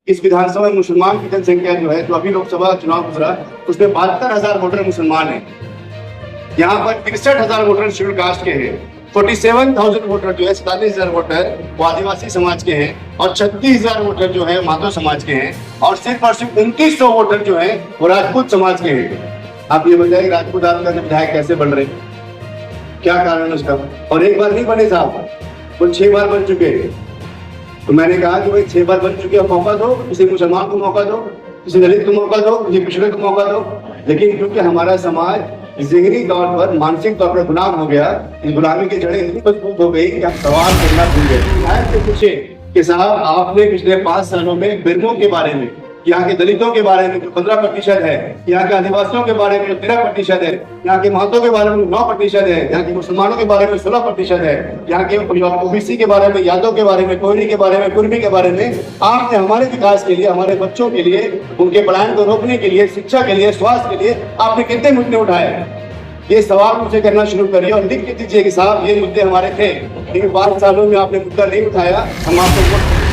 इस विधानसभा में मुसलमान की जनसंख्या जो है, जो अभी लोकसभा चुनाव गुजरा, उसमें 72,000 वोटर मुसलमान हैं। यहाँ पर 63,000 वोटर शेड्यूल कास्ट के हैं। 47,000 वोटर जो है, 47,000 वोटर वो आदिवासी समाज के हैं और 36,000 वोटर जो है माधव समाज के हैं और सिर्फ 2900 वोटर जो है वो राजपूत समाज के हैं। आप ये बताइए राजपूत आपका विधायक कैसे बन रहे, क्या कारण है उसका? और एक बार नहीं बने साहब, वो 6 बार बन चुके हैं। तो मैंने कहा कि भाई 6 बार बन चुके हैं, मौका दो, किसी मुसलमान को मौका दो, किसी दलित को मौका दो, किसी पिछड़े को मौका दो। लेकिन क्योंकि हमारा समाज ज़हनी तौर पर, मानसिक तौर पर गुलाम हो गया, इस गुलामी की जड़ें इतनी मजबूत हो गई कि हम सवाल करना भूल गए। विधायक से पूछे कि साहब आपने पिछले 5 सालों में बिरमों के बारे में, यहाँ के दलितों के बारे में जो 15% है, यहाँ के आदिवासियों के बारे में जो 13% है, यहाँ के महतों के बारे में 9% है, यहाँ के मुसलमानों के बारे में 16% है, यहाँ के ओबीसी के बारे में, यादव के बारे में, कोयरी के बारे में, कुर्मी के बारे में आपने हमारे विकास के लिए, हमारे बच्चों के लिए, उनके पलायन को रोकने के लिए, शिक्षा के लिए, स्वास्थ्य के लिए आपने कितने मुद्दे उठाए? ये सवाल मुझे करना शुरू करिए और लिख के दीजिए कि साहब ये मुद्दे हमारे थे, लेकिन 5 सालों में आपने मुद्दा नहीं उठाया। हम आपको,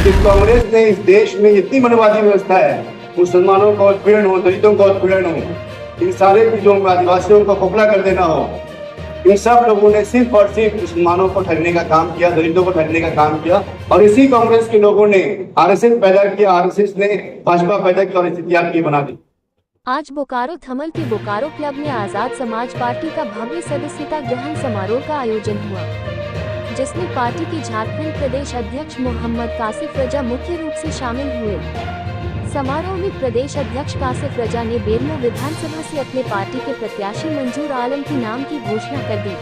इस कांग्रेस ने इस देश में इतनी मनवादी व्यवस्था है, मुसलमानों का उत्पीड़न हो, दलितों का उत्पीड़न हो, इन सारे चीजों में आदिवासियों को खोखला कर देना हो, इन सब लोगों ने सिर्फ और सिर्फ मुसलमानों को ठगने का काम किया, दलितों को ठगने का काम किया। और इसी कांग्रेस के लोगों ने आरएसएस पैदा किया, आरएसएस ने भाजपा पैदा किया और स्थिति आपकी बना दी। आज बोकारो थमल के बोकारो क्लब में आजाद समाज पार्टी का भव्य सदस्यता ग्रहण समारोह का आयोजन हुआ, जिसमें पार्टी के झारखंड प्रदेश अध्यक्ष मोहम्मद कासिफ रजा मुख्य रूप से शामिल हुए। समारोह में प्रदेश अध्यक्ष कासिफ रजा ने बेरमो विधानसभा से अपने पार्टी के प्रत्याशी मंजूर आलम के नाम की घोषणा कर दी।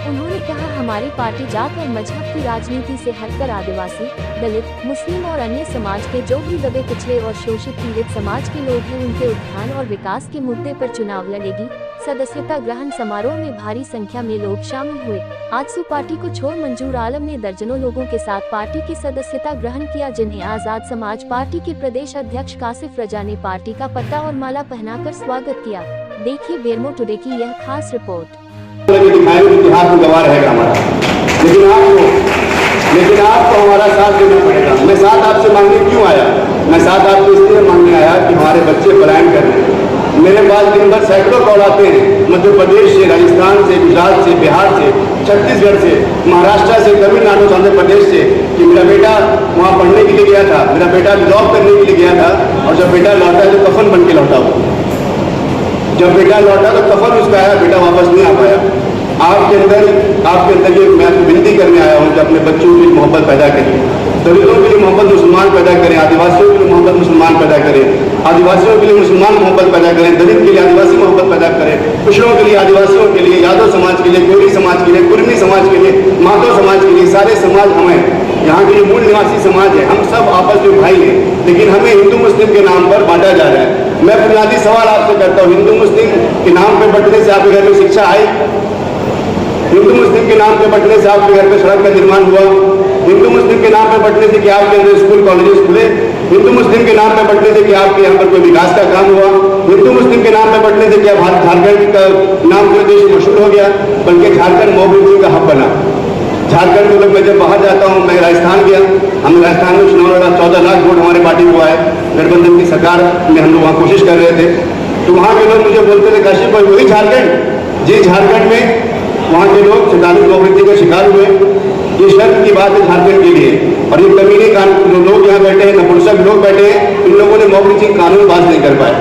उन्होंने कहा, हमारी पार्टी जात और मजहब की राजनीति से हटकर आदिवासी, दलित, मुस्लिम और अन्य समाज के जो भी दबे कुचले और शोषित पीड़ित समाज के लोग हैं, उनके उत्थान और विकास के मुद्दे पर चुनाव लड़ेगी। सदस्यता ग्रहण समारोह में भारी संख्या में लोग शामिल हुए। आजसू पार्टी को छोड़ मंजूर आलम ने दर्जनों लोगों के साथ पार्टी की सदस्यता ग्रहण किया, जिन्हें आजाद समाज पार्टी के प्रदेश अध्यक्ष कासिफ रजा ने पार्टी का पट्टा और माला पहनाकर स्वागत किया। देखिए बेरमो टुडे की यह खास रिपोर्ट। इतिहास में गवाह रहेगा हमारा, लेकिन आपको हमारा साथ देना पड़ेगा। मैं साथ आपसे मांगने क्यों आया? मैं साथ आपको इसलिए मांगने आया कि हमारे बच्चे पलायन कर रहे हैं। मेरे पास दिन भर सैकड़ों कॉल आते हैं, मध्य प्रदेश से, राजस्थान से, गुजरात से, बिहार से, छत्तीसगढ़ से, महाराष्ट्र से, तमिलनाडु, आंध्र प्रदेश से, कि मेरा बेटा वहाँ पढ़ने के लिए गया था, मेरा बेटा जॉब करने के लिए गया था और जब बेटा लौटा तो कफन बन के लौटा हुआ। जब बेटा लौटा तो कफन उसका आया, बेटा वापस नहीं आ पाया। आपके अंदर ये मैं विनती करने आया हूँ कि अपने बच्चों के लिए मोहब्बत पैदा करें, दलितों के लिए मोहब्बत मुसलमान पैदा करें, आदिवासियों के लिए मोहब्बत मुसलमान पैदा करें, आदिवासियों के लिए मुसलमान मोहब्बत पैदा करें, दलित के लिए आदिवासी मोहब्बत पैदा करें, पिछड़ों के लिए, आदिवासियों के लिए, यादव समाज के लिए, कोयरी समाज के लिए, कुर्मी समाज के लिए, माधव समाज के लिए, सारे समाज हमें, यहाँ के जो मूल निवासी समाज है, हम सब आपस में भाई हैं, लेकिन हमें हिंदू मुस्लिम के नाम पर बांटा जा रहा है। मैं बुनियादी सवाल आपसे करता हूँ, हिंदू मुस्लिम के नाम पे बंटने से आपके घर में शिक्षा आई? हिंदू मुस्लिम के नाम पे बंटने से आपके घर में सड़क का निर्माण हुआ? हिंदू मुस्लिम के नाम पे बंटने से क्या आपके अंदर स्कूल कॉलेजेस खुले? हिंदू मुस्लिम के नाम पे बंटने से क्या आपके यहाँ पर कोई विकास का काम हुआ? हिंदू मुस्लिम के नाम पे बंटने से क्या झारखंड का नाम पूरे देश में मशहूर हो गया? बल्कि झारखंड मॉब लिंचिंग का हब बना। झारखंड के लोग, मैं जब बाहर जाता हूँ, मैं राजस्थान गया, हम राजस्थान में चुनाव लड़ा, 14 लाख वोट हमारे पार्टी को आए, गठबंधन की सरकार में हम लोग वहाँ कोशिश कर रहे थे। तो वहाँ के लोग मुझे बोलते थे, काशिफ भाई वही झारखंड? जी, झारखंड में वहाँ के लोग 47 नौकरी का शिकार हुए। ये शर्त की बात है झारखंड के लिए। और ये कमीने लोग यहाँ बैठे हैं, नपुंसक लोग बैठे हैं, इन लोगों ने मॉब लिंचिंग कानून पास नहीं कर पाए।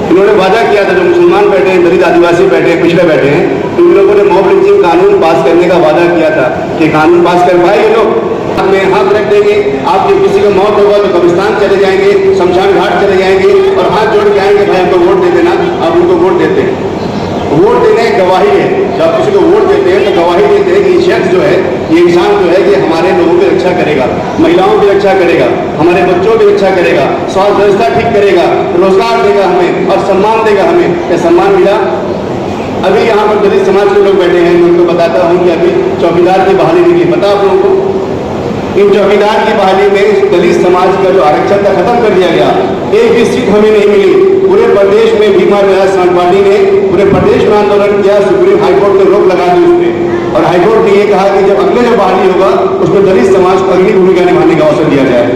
इन्होंने वादा किया था, जो मुसलमान बैठे हैं, दलित आदिवासी बैठे हैं, पिछड़े बैठे हैं, तो इन लोगों ने मॉब लिंचिंग कानून पास करने का वादा किया था कि कानून पास कर पाए ये लोग, हमें हाथ रख देंगे, आपके किसी को मौत होगा तो कब्रिस्तान चले जाएंगे, शमशान घाट चले जाएंगे और हाथ जोड़ के आएंगे, भाई हमको वोट दे देना। आप उनको वोट देते हैं, वोट देने गवाही है। जब किसी को वोट देते हैं तो गवाही देते हैं कि ये शख्स जो है, ये इंसान जो है, ये हमारे लोगों की रक्षा करेगा, महिलाओं की रक्षा करेगा, हमारे बच्चों की रक्षा करेगा, स्वास्थ्य व्यवस्था ठीक करेगा, रोजगार देगा हमें और सम्मान देगा हमें। क्या सम्मान मिला? अभी यहाँ पर दलित समाज के लोग बैठे हैं, मैं उनको बताता हूँ कि अभी चौकीदार की बहाली नहीं की, पता आप लोगों को? इन चौकीदार की बहाली में दलित समाज का जो आरक्षण था खत्म कर दिया गया। एक भी सीट हमें नहीं मिली। पूरे प्रदेश में भीमा विलास समाज पार्टी ने पूरे प्रदेश में आंदोलन किया, सुप्रीम हाईकोर्ट ने रोक लगा दी उसमें, और हाईकोर्ट ने ये कहा कि जब अगले जो बहाली होगा उसमें दलित समाज को अगली भूमिका निभाने का अवसर दिया जाए।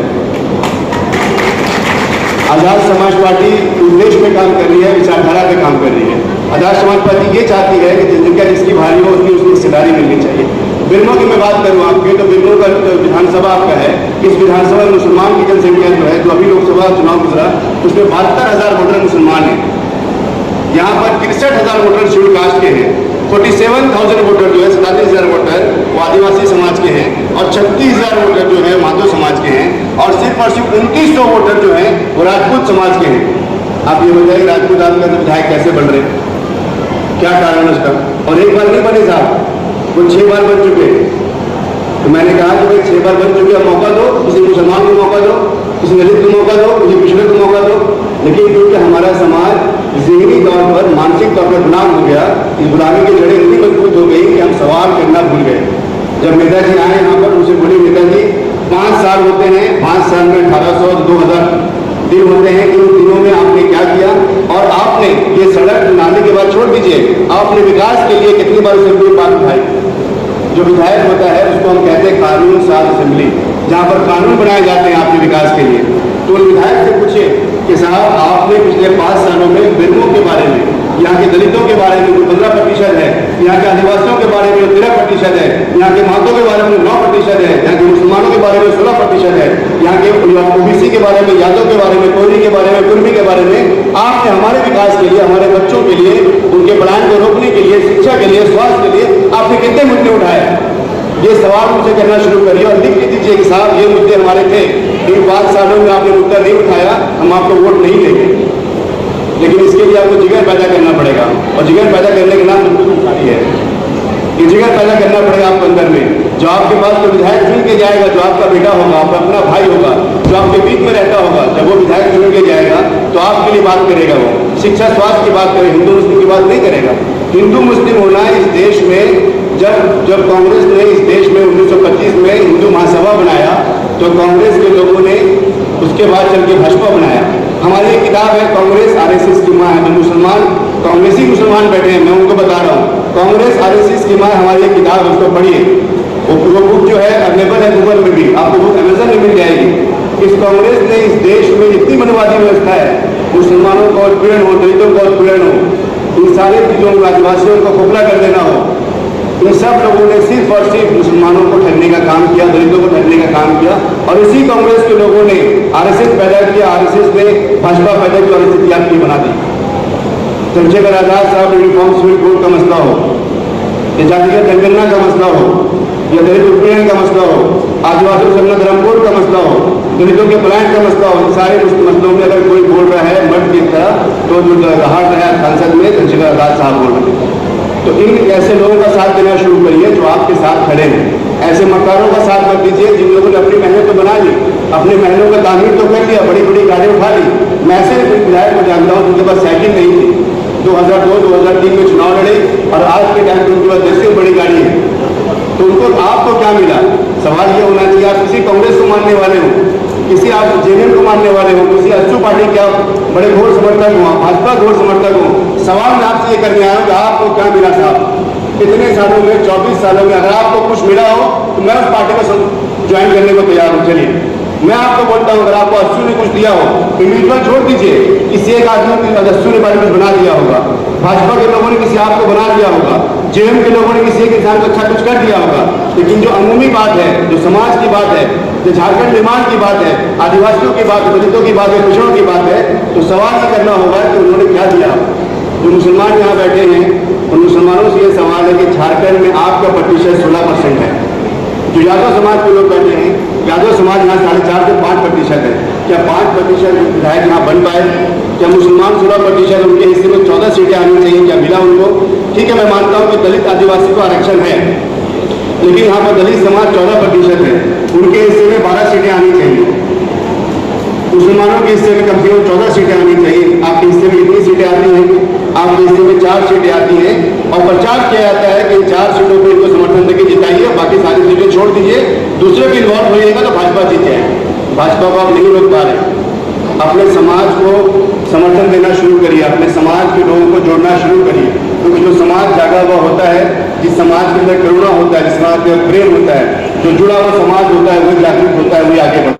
आज़ाद समाज पार्टी उद्देश्य पे काम कर रही है, विचारधारा पे काम कर रही है। आज़ाद समाज पार्टी ये चाहती है कि जनसंख्या जिसकी भारी हो उसकी हिस्सेदारी मिलनी चाहिए। बिरमो की मैं बात करूँ आपके, तो बिरमो का जो विधानसभा आपका है, इस विधानसभा में मुसलमान की जनसंख्या जो है, जो अभी लोकसभा चुनाव गुजरा उसमें 72,000 वोटर मुसलमान हैं। यहाँ पर 63,000 वोटर शेड्यूल कास्ट के हैं, 47,000 वोटर जो है, 47,000 वोटर वो आदिवासी समाज के हैं और 36,000 वोटर जो है माधो समाज के हैं और सिर्फ 2900 वोटर जो है वो राजपूत समाज के हैं। आप ये बताइए राजपूत आपका विधायक कैसे बढ़ रहे हैं, क्या कारण है उसका? और एक बार नहीं बने साहब, वो 6 बार बन चुके हैं। तो मैंने कहा कि भाई 6 बार बन चुके हैं, मौका दो, किसी मुसलमान को मौका दो, किसी दलित को मौका दो, किसी पिछड़े को मौका दो। लेकिन क्योंकि हमारा समाज ज़हनी तौर पर, मानसिक तौर पर गुलाम हो गया, इस गुलामी की जड़ें इतनी मजबूत हो गई कि हम सवाल करना भूल गए। जब नेताजी आए यहाँ पर, उनसे बोले नेताजी 5 साल होते हैं, 5 साल में 1800 2000 दिन होते हैं, इन दिनों में आपने क्या किया? और आपने ये सड़क नाले के बाद छोड़ दीजिए, आपने विकास के लिए कितनी बार असेंबली बात उठाई? जो विधायक होता है उसको हम कहते हैं कानून साज असेंबली, जहाँ पर कानून बनाए जाते हैं आपके विकास के लिए। तो उन विधायक से पूछे कि साहब आपने पिछले 5 सालों में बिरमों के बारे में, यहाँ के दलितों के बारे में जो 15% है, यहाँ के आदिवासियों के बारे में जो 13% है, यहाँ के मातों के बारे में 9% है, यहाँ के मुसलमानों के बारे में 16% है, यहाँ के ओबीसी के बारे में, यादव के बारे में, कोयरी के बारे में, कुर्मी के बारे में आपने हमारे विकास के लिए, हमारे बच्चों के लिए, उनके पलायन को रोकने के लिए, शिक्षा के लिए, स्वास्थ्य के लिए आपने कितने मुद्दे उठाए? ये सवाल मुझे करना शुरू करिए और लिख दीजिए कि साहब ये मुद्दे हमारे थे, इन 5 सालों में आपने मुद्दा नहीं उठाया, हम आपको वोट नहीं देंगे। लेकिन इसके लिए आपको जिगर पैदा करना पड़ेगा और जिगर पैदा करने के नाम बिल्कुल है, ये जिगर पैदा करना पड़ेगा आपको अंदर में। जो आपके पास तो विधायक चुन के जाएगा, जो आपका बेटा होगा, आपका अपना भाई होगा, जो आपके बीच में रहता होगा, जब वो विधायक चुन के जाएगा तो आपके लिए बात करेगा, वो शिक्षा स्वास्थ्य की बात करेगा, हिंदू मुस्लिम की बात नहीं करेगा। हिंदू मुस्लिम होना इस देश में, जब कांग्रेस ने इस देश में 1925 में हिंदू महासभा बनाया तो कांग्रेस के लोगों ने उसके बाद चल के भाजपा बनाया। हमारी एक किताब है कांग्रेस आरएसएस की माँ है, जो मुसलमान कांग्रेसी मुसलमान बैठे हैं, मैं उनको बता रहा हूँ, कांग्रेस आरएसएस की माँ हमारी एक किताब है, उसको पढ़िए। वो बुक जो है अवेलेबल है गूगल में भी, आपको बुक अमेजन में मिल जाएगी। इस कांग्रेस ने इस देश में इतनी मनवादी व्यवस्था है, मुसलमानों का उत्पीड़न हो, दलितों का उत्पीड़न हो, इन सारे चीजों को, आदिवासियों को खोखला कर देना हो, इन सब लोगों ने सिर्फ और सिर्फ मुसलमानों को ठगने का काम किया, दलितों को ठगने का काम किया। और इसी कांग्रेस के लोगों ने आरएसएस पैदा किया, आरएसएस ने भाजपा पैदा की और स्थिति आपकी बना दी। चंद्रशेखर आजाद साहब यूनिफॉर्म सिविल कोड का मसला हो, या जातिगत जनगणना का मसला हो, या दलित उत्पीड़न का मसला हो, आदिवासी संघ धर्म कोड का मसला हो, दलितों के पलायन का मसला हो, इन सारे मसलों में अगर कोई बोल रहा है मर्द की तरह, तो जो रहा है संसद में चंद्रशेखर आजाद साहब बोल रहे हैं। तो इन ऐसे लोगों का साथ देना शुरू करिए जो आपके साथ खड़े हैं। ऐसे मक्कारों का साथ मत दीजिए जिन लोगों ने अपनी मेहनत तो बना ली, अपने महलों का तामीर तो कर लिया, बड़ी बड़ी गाड़ी उठा ली। मैं ऐसे विधायक को जानता हूँ जिनके पास साइकिल नहीं थी, 2002-2003 में चुनाव लड़े और आज के टाइम पर उनके पास 10 बड़ी गाड़ी है। तो उनको आपको क्या मिला? सवाल ये होना चाहिए, आप किसी कांग्रेस को मानने वाले हो, किसी आप जेएमएम को मानने वाले हो, किसी अच्छू पार्टी के आप बड़े घोर समर्थक हो, भाजपा घोर समर्थक हो, सवाल मैं आपसे ये करने आया हूँ कि आपको क्या मिला साहब? इतने सालों में, 24 सालों में अगर आपको कुछ मिला हो तो मैं उस पार्टी को ज्वाइन करने को तैयार हूँ। चलिए मैं आपको बोलता हूँ, अगर आपको अच्छू ने कुछ दिया हो, इंडिविजुअल छोड़ दीजिए, किसी एक आदमी को अच्छू ने कुछ बना दिया होगा, भाजपा के लोगों ने किसी आपको बना दिया होगा, जेएम के लोगों ने किसी एक इंसान को अच्छा कुछ कर दिया होगा, लेकिन जो अमूमी बात है, जो समाज की बात है, जो झारखंड निर्माण की बात है, आदिवासियों की बात है, दलितों की बात है, पिछड़ों की बात है, तो सवाल ये करना होगा कि उन्होंने क्या दिया। जो मुसलमान यहाँ बैठे हैं उन मुसलमानों से ये सवाल है कि झारखंड में आपका प्रतिशत 16% है। जो यादव समाज के लोग बैठे हैं, यादव समाज यहाँ 4.5 से 5% है। क्या 5% विधायक यहाँ बन पाए? क्या मुसलमान 16%, उनके हिस्से में 14 सीटें आनी चाहिए, क्या मिला उनको? ठीक है, मैं मानता हूँ कि दलित आदिवासी को आरक्षण है, लेकिन यहाँ पर दलित समाज 14% है, उनके हिस्से में 12 सीटें आनी चाहिए। मुसलमानों के हिस्से में कम से कम 14 सीटें आनी चाहिए। आपके हिस्से में कितनी सीटें आती हैं? आपके हिस्से में 4 सीटें आती हैं और प्रचार किया जाता है कि 4 सीटों पर इनको समर्थन देकर जिताइए, बाकी सारी सीटें छोड़ दीजिए, दूसरे भी इन्वॉल्व होइएगा तो भाजपा जीत जाएगी। भाजपा को आप नहीं रोक पा रहे। अपने समाज को समर्थन देना शुरू करिए, अपने समाज के लोगों को जोड़ना शुरू करिए, क्योंकि जो समाज जागा हुआ होता है, जिस समाज के अंदर करुणा होता है, जिस समाज के अंदर प्रेम होता है, जो जुड़ा हुआ समाज होता है, वही जागरूक होता है, वही आगे बढ़ता है।